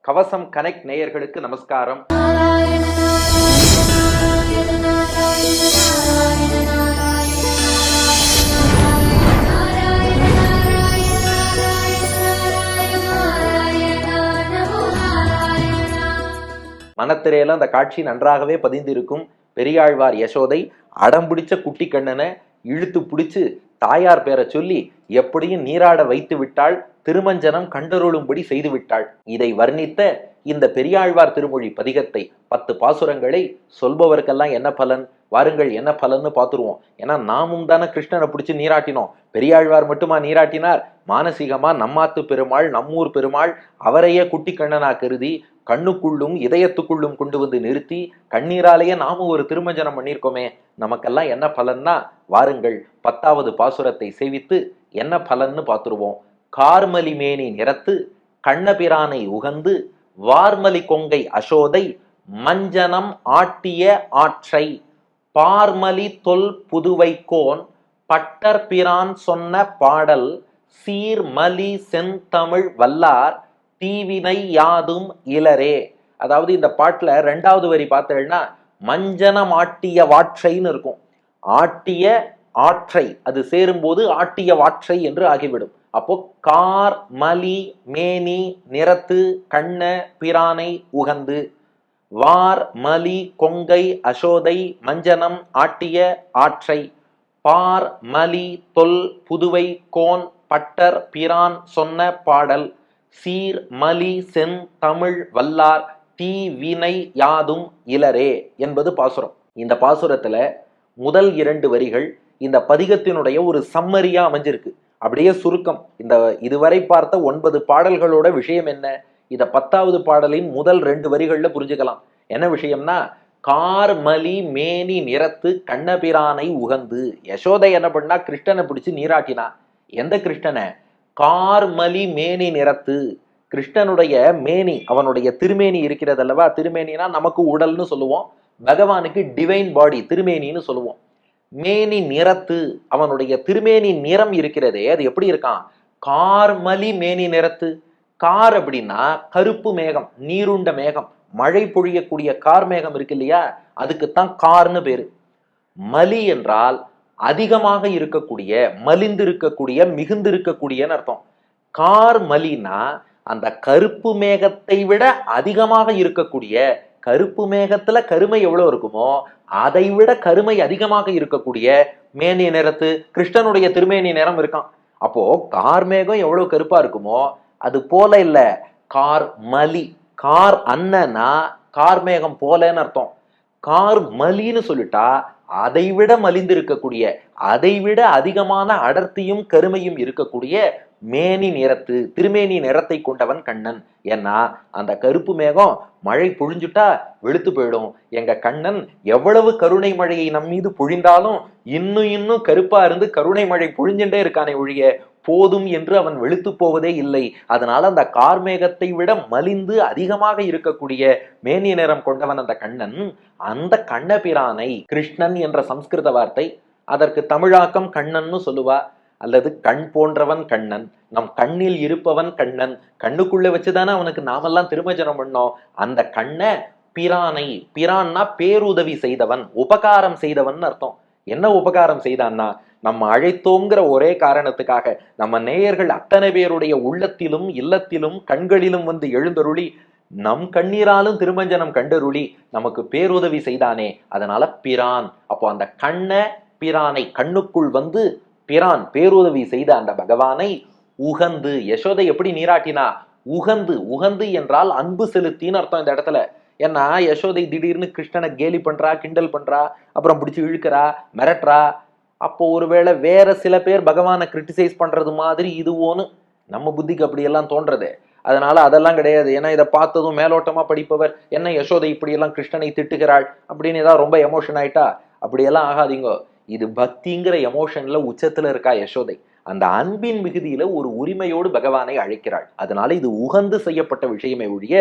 கவசம் கனெக்ட் நேயர்களுக்கு நமஸ்காரம். மனத்திரையில அந்த காட்சி நன்றாகவே பதிந்திருக்கும். பெரியாழ்வார் யசோதை அடம்பிடிச்ச குட்டி கண்ணனை இழுத்து பிடிச்சு தாயார் பேரை சொல்லி எப்படியும் நீராட வைத்து விட்டாள், திருமஞ்சனம் கண்டருளும்படி செய்து விட்டாள். இதை வர்ணித்த இந்த பெரியாழ்வார் திருமொழி பதிகத்தை 10 பாசுரங்களை சொல்பவருக்கெல்லாம் என்ன பலன், வாருங்கள் என்ன பலன்னு பார்த்துருவோம். ஏன்னா நாமும் தானே கிருஷ்ணனை பிடிச்சி நீராட்டினோம். பெரியாழ்வார் மட்டுமா நீராட்டினார்? மானசீகமா நம்மாத்து பெருமாள், நம்மூர் பெருமாள் அவரையே குட்டி கண்ணனா கருதி கண்ணுக்குள்ளும் இதயத்துக்குள்ளும் கொண்டு வந்து நிறுத்தி கண்ணீராலேயே நாமும் ஒரு திருமஞ்சனம் பண்ணியிருக்கோமே. நமக்கெல்லாம் என்ன பலன்னா, வாருங்கள் 10வது பாசுரத்தை சேவித்து என்ன பலன்னு பார்த்துருவோம். கார்மலி மேனி நிறத்து கண்ணபிரானை உகந்து வார்மலி கொங்கை அசோதை மஞ்சனம் ஆட்டிய ஆற்றை பார்மலி தொல் புதுவைக்கோன் பட்டர் பிரான் சொன்ன பாடல் சீர்மலி செந்தமிழ் வல்லார் தீவினை யாதும் இலரே. அதாவது இந்த பாட்டுல 2வது வரி பார்த்தேன்னா மஞ்சனம் ஆட்டிய வாற்றைன்னு இருக்கும். ஆட்டிய ஆற்றை அது சேரும்போது ஆட்டிய வாற்றை என்று ஆகிவிடும். அப்போ கார் மலி மேனி நிறத்து கண்ண பிரானை உகந்து வார் மலி கொங்கை அசோதை மஞ்சனம் ஆட்டிய ஆற்றை பார் மலி தொல் புதுவை கோன் பட்டர் பிரான் சொன்ன பாடல் சீர் மலி சென் தமிழ் வல்லார் தீ வினை யாதும் இலரே என்பது பாசுரம். இந்த பாசுரத்துல முதல் 2 வரிகள் இந்த பதிகத்தினுடைய ஒரு சம்மரியா அமைஞ்சிருக்கு. அப்படியே சுருக்கம். இந்த இதுவரை பார்த்த 9 பாடல்களோட விஷயம் என்ன, இத 10வது பாடலின் முதல் 2 வரிகள்ல புரிஞ்சுக்கலாம். என்ன விஷயம்னா, கார்மலி மேனி நிறத்து கண்ணபிரானை உகந்து. யசோதை என்ன பண்ணா, கிருஷ்ணனை பிடிச்சு நீராட்டினா. எந்த கிருஷ்ணனை? கார்மலி மேனி நிறத்து. கிருஷ்ணனுடைய மேனி, அவனுடைய திருமேனி இருக்கிறது அல்லவா. திருமேனினா நமக்கு உடல்னு சொல்லுவோம், பகவானுக்கு டிவைன் பாடி திருமேனின்னு சொல்லுவோம். மேனி நிறத்து, அவனுடைய திருமேனி நிறம் இருக்கிறதே அது எப்படி இருக்கான்? கார்மலி மேனி நிறத்து. கார் அப்படின்னா கருப்பு மேகம், நீருண்ட மேகம், மழை பொழியக்கூடிய கார் மேகம் இருக்கு இல்லையா, அதுக்குத்தான் கார்னு பேரு. மலி என்றால் அதிகமாக இருக்கக்கூடிய, மலிந்து இருக்கக்கூடிய, மிகுந்து இருக்கக்கூடியன்னு அர்த்தம். கார் மலினா அந்த கருப்பு மேகத்தை விட அதிகமாக இருக்கக்கூடிய, கருப்பு மேகத்துல கருமை எவ்வளவு இருக்குமோ அதை விட கருமை அதிகமாக இருக்கக்கூடிய மேனி நிறத்து கிருஷ்ணனுடைய திருமேனி நிறம் இருக்கான். அப்போ கார் மேகம் எவ்வளவு கருப்பா இருக்குமோ அது போல இல்ல, கார் மலி. கார் அண்ணனா கார் மேகம் போலன்னு அர்த்தம். கார் மலின்னு சொல்லிட்டா அதை விட மலிந்து இருக்கக்கூடிய, அதை விட அதிகமான அடர்த்தியும் கருமையும் இருக்கக்கூடிய மேனி நிறத்து, திருமேனி நிறத்தை கொண்டவன் கண்ணன். ஏன்னா அந்த கருப்பு மேகம் மழை பொழிஞ்சுட்டா வெளுத்து போயிடும். எங்க கண்ணன் எவ்வளவு கருணை மழையை நம் மீது பொழிந்தாலும் இன்னும் கருப்பா இருந்து கருணை மழை பொழிஞ்சுட்டே இருக்கானே ஒழிய போதும் என்று அவன் வெளுத்து போவதே இல்லை. அதனால அந்த கார்மேகத்தை விட மலிந்து அதிகமாக இருக்கக்கூடிய மேனி நிறம் கொண்டவன் அந்த கண்ணன். அந்த கண்ணபிரானை, கிருஷ்ணன் என்ற சம்ஸ்கிருத வார்த்தை, அதற்கு தமிழாக்கம் கண்ணன்னு சொல்லுவா. அல்லது கண் போன்றவன் கண்ணன், நம் கண்ணில் இருப்பவன் கண்ணன். கண்ணுக்குள்ள வச்சுதானே அவனுக்கு நாமெல்லாம் திருமஜனம் பண்ணோம். அந்த கண்ண பிரானை, பிரான்னா பேருதவி செய்தவன், உபகாரம் செய்தவன் அர்த்தம். என்ன உபகாரம் செய்தான்னா, நம்ம அழைத்தோங்கிற ஒரே காரணத்துக்காக நம்ம நேயர்கள் அத்தனை பேருடைய உள்ளத்திலும் இல்லத்திலும் கண்களிலும் வந்து எழுந்தருளி நம் கண்ணீராலும் திருமஞ்சனம் கண்டருளி நமக்கு பேருதவி செய்தானே, அதனால பிரான். அப்போ அந்த கண்ண பிரானை, கண்ணுக்குள் வந்து பிரான் பேருதவி செய்த அந்த பகவானை உகந்து. யசோதை எப்படி நீராட்டினா? உகந்து. உகந்து என்றால் அன்பு செலுத்தின்னு அர்த்தம் இந்த இடத்துல. ஏன்னா யசோதை திடீர்னு கிருஷ்ணனை கேலி பண்றா, கிண்டல் பண்றா, அப்புறம் பிடிச்சி இழுக்கிறா, மிரட்டுறா. அப்போ ஒருவேளை வேற சில பேர் பகவானை கிரிட்டிசைஸ் பண்றது மாதிரி இதுவோன்னு நம்ம புத்திக்கு அப்படியெல்லாம் தோன்றது. அதனால அதெல்லாம் கிடையாது. ஏன்னா இதை பார்த்ததும் மேலோட்டமா படிப்பவர் என்ன யசோதை இப்படியெல்லாம் கிருஷ்ணனை திட்டுகிறாள் அப்படின்னு ஏதாவது ரொம்ப எமோஷன் ஆயிட்டா அப்படியெல்லாம் ஆகாதீங்க. இது பக்திங்கிற எமோஷன்ல உச்சத்துல இருக்கா யசோதை. அந்த அன்பின் மிகுதியில ஒரு உரிமையோடு பகவானை அழைக்கிறாள். அதனால இது உகந்து செய்யப்பட்ட விஷயமே ஒழிய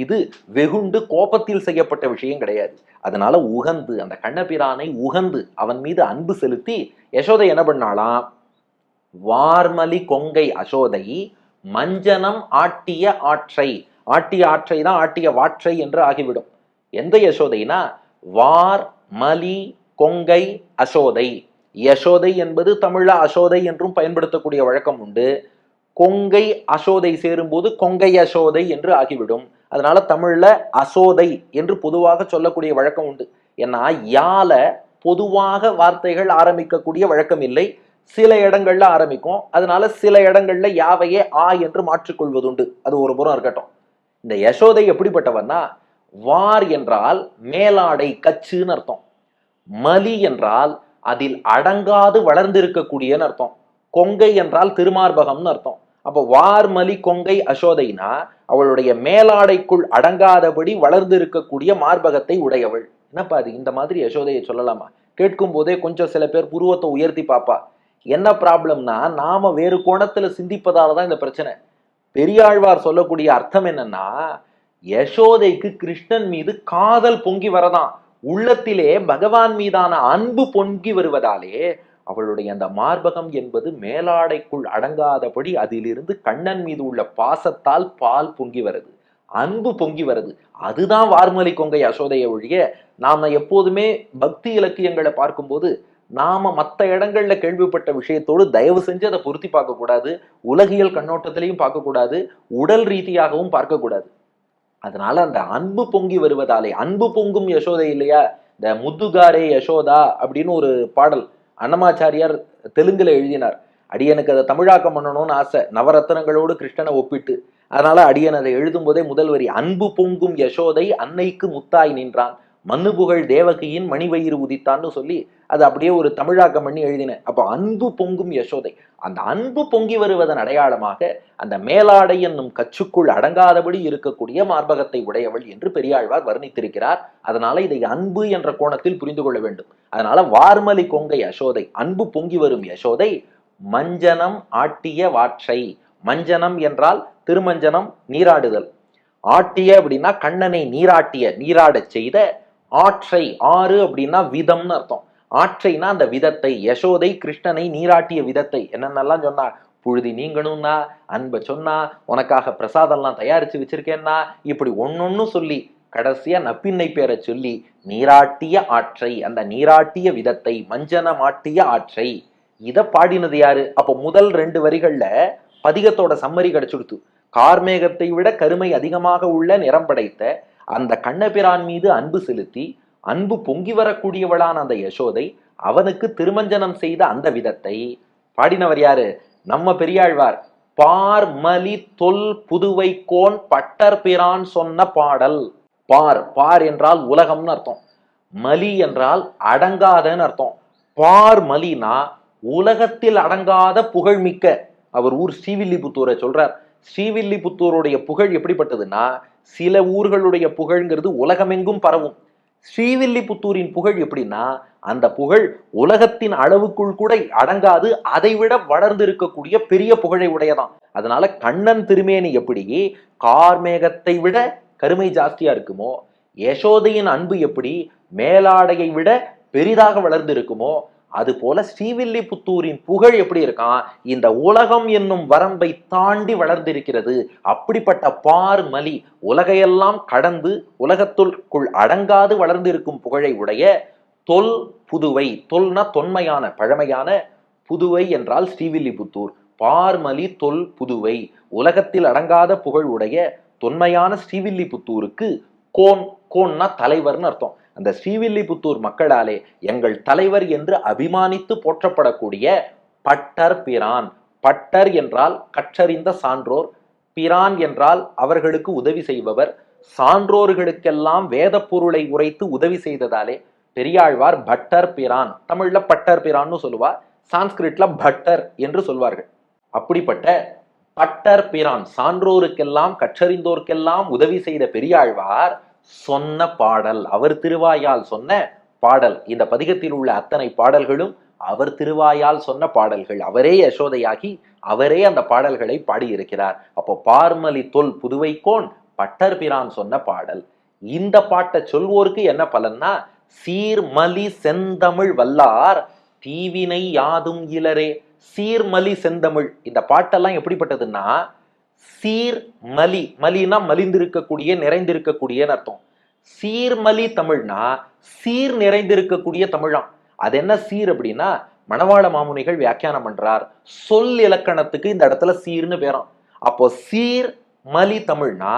இது வெகுண்டு கோபத்தில் செய்யப்பட்ட விஷயம் கிடையாது. அதனால உகந்து, அந்த கண்ணபிரானை உகந்து அவன் மீது அன்பு செலுத்தி யசோதை என்ன பண்ணாலாம்? வார்மலி கொங்கை அசோதை மஞ்சனம் ஆட்டிய ஆற்றை. ஆட்டிய ஆற்றை தான் ஆட்டிய வாற்றை என்று ஆகிவிடும். எந்த யசோதைனா வார் மலி கொங்கை அசோதை. யசோதை என்பது தமிழ்ல அசோதை என்றும் பயன்படுத்தக்கூடிய வழக்கம் உண்டு. கொங்கை அசோதை சேரும்போது கொங்கை அசோதை என்று ஆகிவிடும். அதனால தமிழ்ல அசோதை என்று பொதுவாக சொல்லக்கூடிய வழக்கம் உண்டு. ஏன்னா யால பொதுவாக வார்த்தைகள் ஆரம்பிக்கக்கூடிய வழக்கம் இல்லை, சில இடங்கள்ல ஆரம்பிக்கும். அதனால சில இடங்கள்ல யாவையே ஆ என்று மாற்றிக்கொள்வதுண்டு. அது ஒரு புறம் இருக்கட்டும். இந்த யசோதை எப்படிப்பட்டவன்னா, வார் என்றால் மேலாடை கச்சுன்னு அர்த்தம், மலி என்றால் அதில் அடங்காது வளர்ந்திருக்கக்கூடியன்னு அர்த்தம், கொங்கை என்றால் திருமார்பகம்னு அர்த்தம். அப்போ வார்மலி கொங்கை அசோதைனா அவளுடைய மேலாடைக்குள் அடங்காதபடி வளர்ந்து இருக்கக்கூடிய மார்பகத்தை உடையவள். என்னப்பா அது, இந்த மாதிரி யசோதையை சொல்லலாமா? கேட்கும் போதே கொஞ்சம் சில பேர் புருவத்தை உயர்த்தி பாப்பா. என்ன ப்ராப்ளம்னா, நாம வேறு கோணத்துல சிந்திப்பதால தான் இந்த பிரச்சனை. பெரியாழ்வார் சொல்லக்கூடிய அர்த்தம் என்னன்னா, யசோதைக்கு கிருஷ்ணன் மீது காதல் பொங்கி வரதான், உள்ளத்திலே பகவான் மீதான அன்பு பொங்கி வருவதாலே அவளுடைய அந்த மார்பகம் என்பது மேலாடைக்குள் அடங்காதபடி அதிலிருந்து கண்ணன் மீது உள்ள பாசத்தால் பால் பொங்கி வருது, அன்பு பொங்கி வருது. அதுதான் வார்மலி கொங்கை யசோதையை ஒழிய, நாம எப்போதுமே பக்தி இலக்கியங்களை பார்க்கும்போது நாம மற்ற இடங்கள்ல கேள்விப்பட்ட விஷயத்தோடு தயவு செஞ்சு அதை பொருத்தி பார்க்க கூடாது, உலகியல் கண்ணோட்டத்திலையும் பார்க்கக்கூடாது, உடல் ரீதியாகவும் பார்க்கக்கூடாது. அதனால அந்த அன்பு பொங்கி வருவதாலே, அன்பு பொங்கும் யசோதை இல்லையா, இந்த முத்துகாரே யசோதா அப்படின்னு ஒரு பாடல் அன்னமாச்சாரியார் தெலுங்குல எழுதினார். அடியனுக்கு அதை தமிழாக்கம் பண்ணணும்னு ஆசை, நவரத்னங்களோடு கிருஷ்ணனை ஒப்பிட்டு. அதனால அடியன் அதை எழுதும் போதே முதல் வரி, அன்பு பொங்கும் யசோதை அன்னைக்கு முத்தாய் நின்றான், மண்ணு புகழ் தேவகியின் மணிவயிறு உதித்தான்னு சொல்லி அது அப்படியே ஒரு தமிழாக்கம் பண்ணி எழுதினேன். அப்போ அன்பு பொங்கும் யசோதை, அந்த அன்பு பொங்கி வருவதன் அடையாளமாக அந்த மேலாடை என்னும் கச்சுக்குள் அடங்காதபடி இருக்கக்கூடிய மார்பகத்தை உடையவள் என்று பெரியாழ்வார் வர்ணித்திருக்கிறார். அதனால இதை அன்பு என்ற கோணத்தில் புரிந்து கொள்ள வேண்டும். அதனால வார்மலி கொங்கை யசோதை, அன்பு பொங்கி வரும் யசோதை, மஞ்சனம் ஆட்டிய வாற்றை. மஞ்சனம் என்றால் திருமஞ்சனம், நீராடுதல். ஆட்டிய அப்படின்னா கண்ணனை நீராட்டிய, நீராடச் செய்த. ஆற்றை, ஆறு அப்படின்னா விதம்னு அர்த்தம். ஆற்றைனா அந்த விதத்தை, யசோதை கிருஷ்ணனை நீராட்டிய விதத்தை என்னென்னலாம் சொன்னா, புழுதி நீங்கணும்னா, அன்பை சொன்னா, உனக்காக பிரசாதம்லாம் தயாரிச்சு வச்சிருக்கேன்னா, இப்படி ஒன்னொன்னு சொல்லி கடைசியா நப்பின்னை பேரை சொல்லி நீராட்டிய ஆற்றை, அந்த நீராட்டிய விதத்தை, மஞ்சனமாட்டிய ஆற்றை. இதை பாடினது யாரு? அப்போ முதல் 2 வரிகள்ல பதிகத்தோட சம்மரி கிடைச்சுடுத்து. கார்மேகத்தை விட கருமை அதிகமாக உள்ள நிறம் படைத்த அந்த கண்ணபிரான் மீது அன்பு செலுத்தி அன்பு பொங்கி வரக்கூடியவளான அந்த யசோதை அவனுக்கு திருமஞ்சனம் செய்த அந்த விதத்தை பாடினவர் யாரு? நம்ம பெரியாழ்வார். பார் மலி தொல் புதுவை கோன் பட்டர் பிரான் சொன்ன பாடல். பார், பார் என்றால் உலகம்னு அர்த்தம், மலி என்றால் அடங்காதன்னு அர்த்தம். பார் மலினா உலகத்தில் அடங்காத புகழ்மிக்க. அவர் ஊர் ஸ்ரீவில்லிபுத்தூரை சொல்றார். ஸ்ரீவில்லிபுத்தூருடைய புகழ் எப்படிப்பட்டதுன்னா, சில ஊர்களுடைய புகழ்ங்கிறது உலகமெங்கும் பரவும். ஸ்ரீவில்லிபுத்தூரின் புகழ் எப்படின்னா, அந்த புகழ் உலகத்தின் அளவுக்குள் கூட அடங்காது, அதை விட வளர்ந்து இருக்கக்கூடிய பெரிய புகழை உடையதான். அதனால கண்ணன் திருமேனி எப்படி கார்மேகத்தை விட கருமை ஜாஸ்தியா இருக்குமோ, யசோதையின் அன்பு எப்படி மேலாடையை விட பெரிதாக வளர்ந்து இருக்குமோ, அது போல ஸ்ரீவில்லிபுத்தூரின் புகழ் எப்படி இருக்கான், இந்த உலகம் என்னும் வரம்பை தாண்டி வளர்ந்திருக்கிறது. அப்படிப்பட்ட பார் மலி, உலகையெல்லாம் கடந்து உலகத்துக்குள் அடங்காது வளர்ந்திருக்கும் புகழை உடைய தொல் புதுவை. தொல்னா தொன்மையான, பழமையான. புதுவை என்றால் ஸ்ரீவில்லிபுத்தூர். பார்மலி தொல் புதுவை, உலகத்தில் அடங்காத புகழ் உடைய தொன்மையான ஸ்ரீவில்லிபுத்தூருக்கு கோன், கோன்னா தலைவர்னு அர்த்தம். அந்த ஸ்ரீவில்லிபுத்தூர் மக்களாலே எங்கள் தலைவர் என்று அபிமானித்து போற்றப்படக்கூடிய பட்டர் பிரான். பட்டர் என்றால் கற்றறிந்த சான்றோர், பிரான் என்றால் அவர்களுக்கு உதவி செய்பவர். சான்றோர்களுக்கெல்லாம் வேத பொருளை உரைத்து உதவி செய்ததாலே பெரியாழ்வார் பட்டர் பிரான், தமிழ்ல பட்டர் பிரான்னு சொல்லுவார், சான்ஸ்கிரிட்ல பட்டர் என்று சொல்வார்கள். அப்படிப்பட்ட பட்டர் பிரான், சான்றோருக்கெல்லாம் கற்றறிந்தோருக்கெல்லாம் உதவி செய்த பெரியாழ்வார் சொன்ன பாடல், அவர் திருவாயால் சொன்ன பாடல். இந்த பதிகத்தில் உள்ள அத்தனை பாடல்களும் அவர் திருவாயால் சொன்ன பாடல்கள். அவரே யசோதையாகி அவரே அந்த பாடல்களை பாடியிருக்கிறார். அப்போ பார்மலி தொல் புதுவைக்கோன் பட்டர் பிரான் சொன்ன பாடல். இந்த பாட்டை சொல்வோருக்கு என்ன பலன்னா, சீர்மலி செந்தமிழ் வல்லார் தீவினை யாதும் இலரே. சீர்மலி செந்தமிழ், இந்த பாட்டெல்லாம் எப்படிப்பட்டதுன்னா, சீர் மலி, மலினா மலிந்திருக்கக்கூடிய, நிறைந்திருக்கக்கூடியன்னு அர்த்தம். சீர்மலி தமிழ்னா சீர் நிறைந்திருக்கக்கூடிய தமிழாம். அது என்ன சீர் அப்படின்னா, மணவாள மாமுனிகள் வியாக்கியானம் பண்றார், சொல் இலக்கணத்துக்கு இந்த இடத்துல சீர்னு பேரும். அப்போ சீர் மலி தமிழ்னா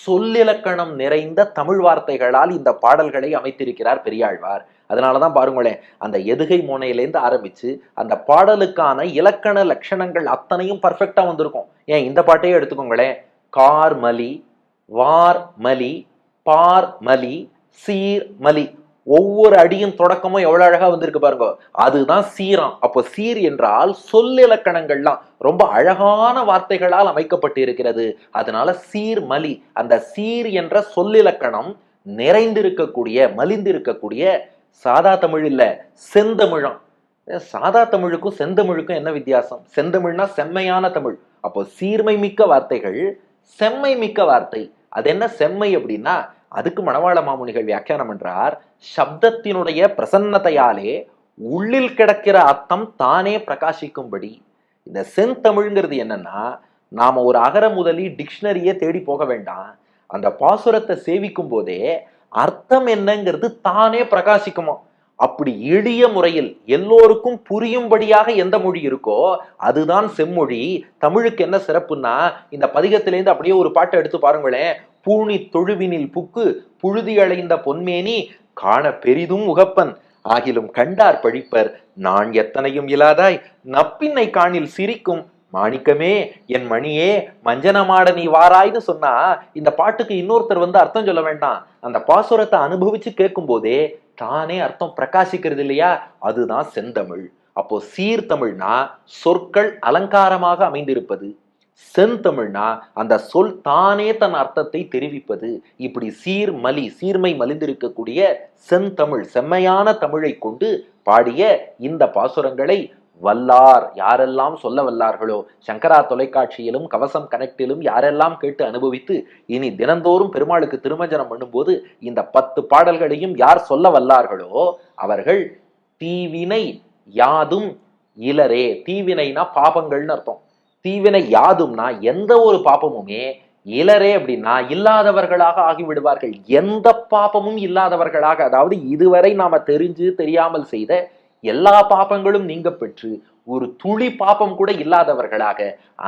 சொல்லிலக்கணம் நிறைந்த தமிழ் வார்த்தைகளால் இந்த பாடல்களை அமைத்திருக்கிறார் பெரியாழ்வார். அதனாலதான் பாருங்களேன், அந்த எதுகை மோனையிலேருந்து ஆரம்பிச்சு அந்த பாடலுக்கான இலக்கண லட்சணங்கள் அத்தனையும் பர்ஃபெக்டா வந்திருக்கும். ஏன் இந்த பாட்டையே எடுத்துக்கோங்களேன், கார் மலி, வார் மலி, பார் மலி, சீர் மலி, ஒவ்வொரு அடியும் தொடக்கமும் எவ்வளவு அழகா வந்திருக்கு பாருங்க, அதுதான் சீரம். அப்போ சீர் என்றால் சொல்லிலக்கணங்கள்லாம் ரொம்ப அழகான வார்த்தைகளால் அமைக்கப்பட்டு இருக்கிறது. அதனால சீர் மலி, அந்த சீர் என்ற சொல்லிலக்கணம் நிறைந்திருக்கக்கூடிய, மலிந்திருக்கக்கூடிய, சாதா தமிழ் இல்ல செந்தமிழம். சாதா தமிழுக்கும் செந்தமிழுக்கும் என்ன வித்தியாசம்? செந்தமிழ்னா செம்மையான தமிழ். அப்போ சீர்மை மிக்க வார்த்தைகள், செம்மை மிக்க வார்த்தை. அது என்ன செம்மை அப்படின்னா, அதுக்கு மணவாள மாமுனிகள் வியாக்கியானம் என்றார், சப்தத்தினுடைய பிரசன்னத்தையாலே உள்ளில் கிடக்கிற அர்த்தம் தானே பிரகாசிக்கும்படி. இந்த செந்தமிழ்ங்கிறது என்னன்னா, நாம ஒரு அகர முதலி டிக்ஷனரியே தேடி போக வேண்டாம், அந்த பாசுரத்தை சேவிக்கும் போதே அர்த்தம் என்னங்கிறது தானே பிரகாசிக்குமா. அப்படி எளிய முறையில் எல்லோருக்கும் புரியும்படியாக எந்த மொழி இருக்கோ அதுதான் செம்மொழி. தமிழுக்கு என்ன சிறப்புன்னா, இந்த பதிகத்திலேருந்து அப்படியே ஒரு பாட்டை எடுத்து பாருங்களேன். பூணி தொழுவினில் புக்கு புழுதி அடைந்த பொன்மேனி காண பெரிதும் உகப்பன் ஆகிலும் கண்டார் பழிப்பர் நான் எத்தனையும் இல்லாதாய் நப்பின்னை காணில் சிரிக்கும் மாணிக்கமே என் மணியே மஞ்சனமாட நீ வாராய்னு சொன்னா, இந்த பாட்டுக்கு இன்னொருத்தர் வந்து அர்த்தம் சொல்ல வேண்டாம், அந்த பாசுரத்தை அனுபவிச்சு கேட்கும் போதே தானே அர்த்தம் பிரகாசிக்கிறது இல்லையா, அதுதான் செந்தமிழ். அப்போ சீர்தமிழ்னா சொற்கள் அலங்காரமாக அமைந்திருப்பது, செந்தமிழ்னா அந்த சொல் தானே தன் அர்த்தத்தை தெரிவிப்பது. இப்படி சீர் மலி, சீர்மை மலிந்திருக்கக்கூடிய செந்தமிழ், செம்மையான தமிழை கொண்டு பாடிய இந்த பாசுரங்களை வல்லார் யாரெல்லாம் சொல்ல வல்லார்களோ, சங்கரா தொலைக்காட்சியிலும் கவசம் கனெக்டிலும் யாரெல்லாம் கேட்டு அனுபவித்து இனி தினந்தோறும் பெருமாளுக்கு திருமஞ்சனம் பண்ணும்போது இந்த 10 பாடல்களையும் யார் சொல்ல வல்லார்களோ அவர்கள் தீவினை யாதும் இலரே. தீவினைனா பாபங்கள்னு அர்த்தம். தீவினை யாதும்னா எந்த ஒரு பாபமுமே, இலரே அப்படின்னா இல்லாதவர்களாக ஆகிவிடுவார்கள். எந்த பாபமும் இல்லாதவர்களாக, அதாவது இதுவரை நாம தெரிஞ்சு தெரியாமல் செய்த எல்லா பாபங்களும் நீங்க பெற்று ஒரு துளி பாபம் கூட இல்லாதவர்களாக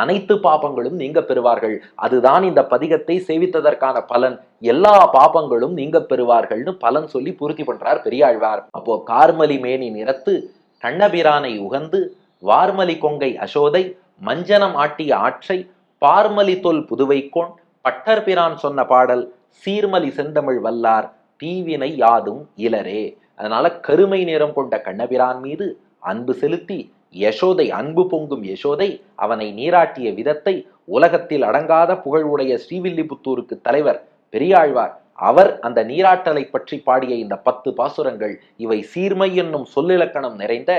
அனைத்து பாபங்களும் நீங்க பெறுவார்கள். அதுதான் இந்த பதிகத்தை சேவித்ததற்கான பலன். எல்லா பாபங்களும் நீங்க பெறுவார்கள்னு பலன் சொல்லி பூர்த்தி பண்றார் பெரியாழ்வார். அப்போ கார்மலி மேனி நிறத்து கண்ணபிரானை உகந்து வார்மலி கொங்கை அசோதை மஞ்சனம் ஆட்டிய ஆற்றை பார்மலி தொல் புதுவைக்கோன் பட்டர் பிரான் சொன்ன பாடல் சீர்மலி செந்தமிழ் வல்லார் தீவினை யாதும் இலரே. அதனால கருமை நிறம் கொண்ட கண்ணபிரான் மீது அன்பு செலுத்தி யசோதை, அன்பு பொங்கும் யசோதை அவனை நீராட்டிய விதத்தை உலகத்தில் அடங்காத புகழ் உடைய ஸ்ரீவில்லிபுத்தூருக்கு தலைவர் பெரியாழ்வார் அவர் அந்த நீராட்டலை பற்றி பாடிய இந்த 10 பாசுரங்கள், இவை சீர்மை என்னும் சொல்லிலக்கணம் நிறைந்த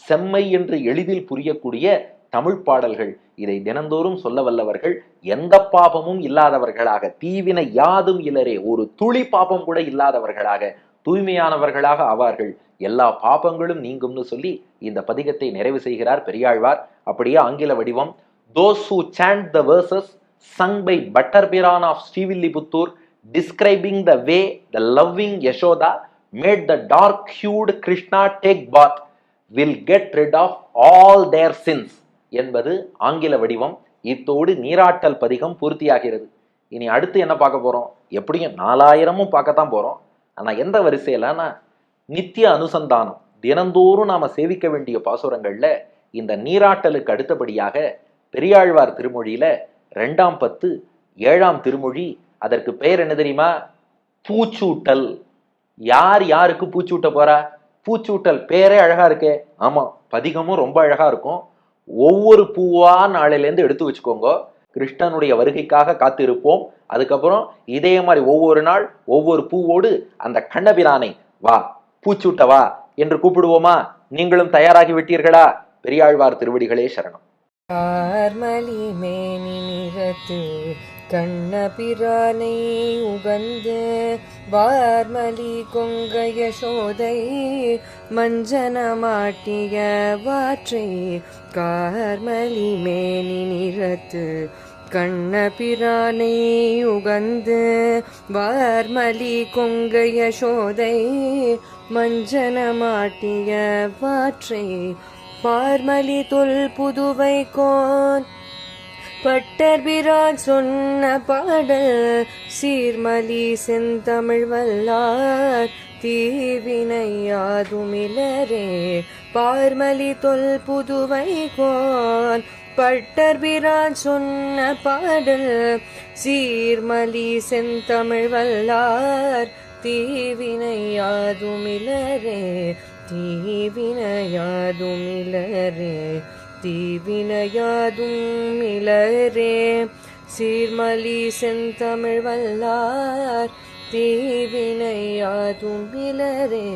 செம்மை என்று எளிதில் புரியக்கூடிய தமிழ் பாடல்கள். இதை தினந்தோறும் சொல்ல வல்லவர்கள் எந்த பாபமும் இல்லாதவர்களாக, தீவினை யாதும் இலரே, ஒரு துளி பாபம் கூட இல்லாதவர்களாக, தூய்மையானவர்களாக ஆவார்கள். எல்லா பாபங்களும் நீங்கும்னு சொல்லி இந்த பதிகத்தை நிறைவு செய்கிறார் பெரியாழ்வார். அப்படியே ஆங்கில வடிவம். Those who chant the verses sung by Butterbiran of Srivilliputtur describing the way the loving Yashoda made the dark-hued Krishna take bath will get rid of all their sins என்பது ஆங்கில வடிவம். இத்தோடு நீராட்டல் பதிகம் பூர்த்தியாகிறது. இனி அடுத்து என்ன பார்க்க போறோம்? எப்படியும் 4000 பார்க்கத்தான் போறோம். ஆனா எந்த வரிசையிலனா, நித்திய அனுசந்தானம், தினந்தோறும் நாம சேவிக்க வேண்டிய பாசுரங்கள்ல இந்த நீராட்டலுக்கு அடுத்தபடியாக பெரியாழ்வார் திருமொழியில 2ஆம் பத்து 7ஆம் திருமொழி, அதற்கு பெயர் என்ன தெரியுமா? பூச்சூட்டல். யார் யாருக்கு பூச்சூட்ட போறா? பூச்சூட்டல் பேரே அழகா இருக்கே. ஆமா, பதிகமும் ரொம்ப அழகா இருக்கும். ஒவ்வொரு பூவா நாளையிலேருந்து எடுத்து வச்சுக்கோங்க. கிருஷ்ணனுடைய வருகைக்காக காத்திருப்போம். அதுக்கப்புறம் இதே மாதிரி ஒவ்வொரு நாள் ஒவ்வொரு பூவோடு அந்த கண்ணபிரானை வா பூச்சூட்ட வா என்று கூப்பிடுவோமா? நீங்களும் தயாராகி விட்டீர்களா? பெரியாழ்வார் திருவடிகளே சரணம். பார்மலி மேனி நிறத்து கண்ணபிரானை உகந்து வார்மலி கொங்கை யசோதை மஞ்சனமாட்டிய வாற்றை கார்மலி மேனி நிறத்து கண்ணபிரானை உகந்து வார்மலி கொங்கை யசோதை மஞ்சன மாட்டிய வாற்றை பார்மலி தொல் புதுவை கோன் பட்டர்பிரான் சொன்ன பாடல் சீர்மலி செந்தமிழ் வல்லார் தீவினையாதுமிலரே பார்மலி தொல் புதுவை கோன் பட்டர்பிரான் சொன்ன பாடல் சீர்மலி செந்தமிழ் வல்லார் தீவினையாதுமிலரே தீவினையாதுமிலரே தீவினையாதும் இலரே சீர்மலி செந்தமிழ் வல்லார் தீவினையாதும் இலரே.